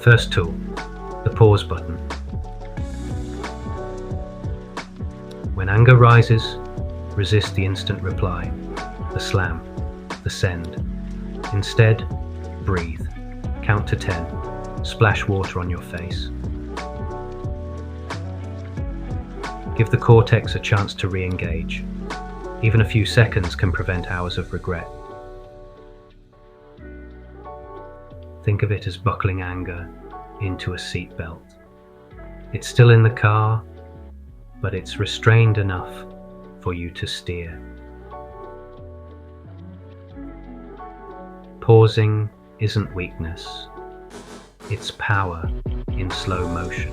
First tool, the pause button. When anger rises, resist the instant reply, the slam, the send. Instead, breathe, count to 10, splash water on your face. Give the cortex a chance to re-engage. Even a few seconds can prevent hours of regret. Think of it as buckling anger into a seatbelt. It's still in the car, but it's restrained enough for you to steer. Pausing isn't weakness, it's power in slow motion.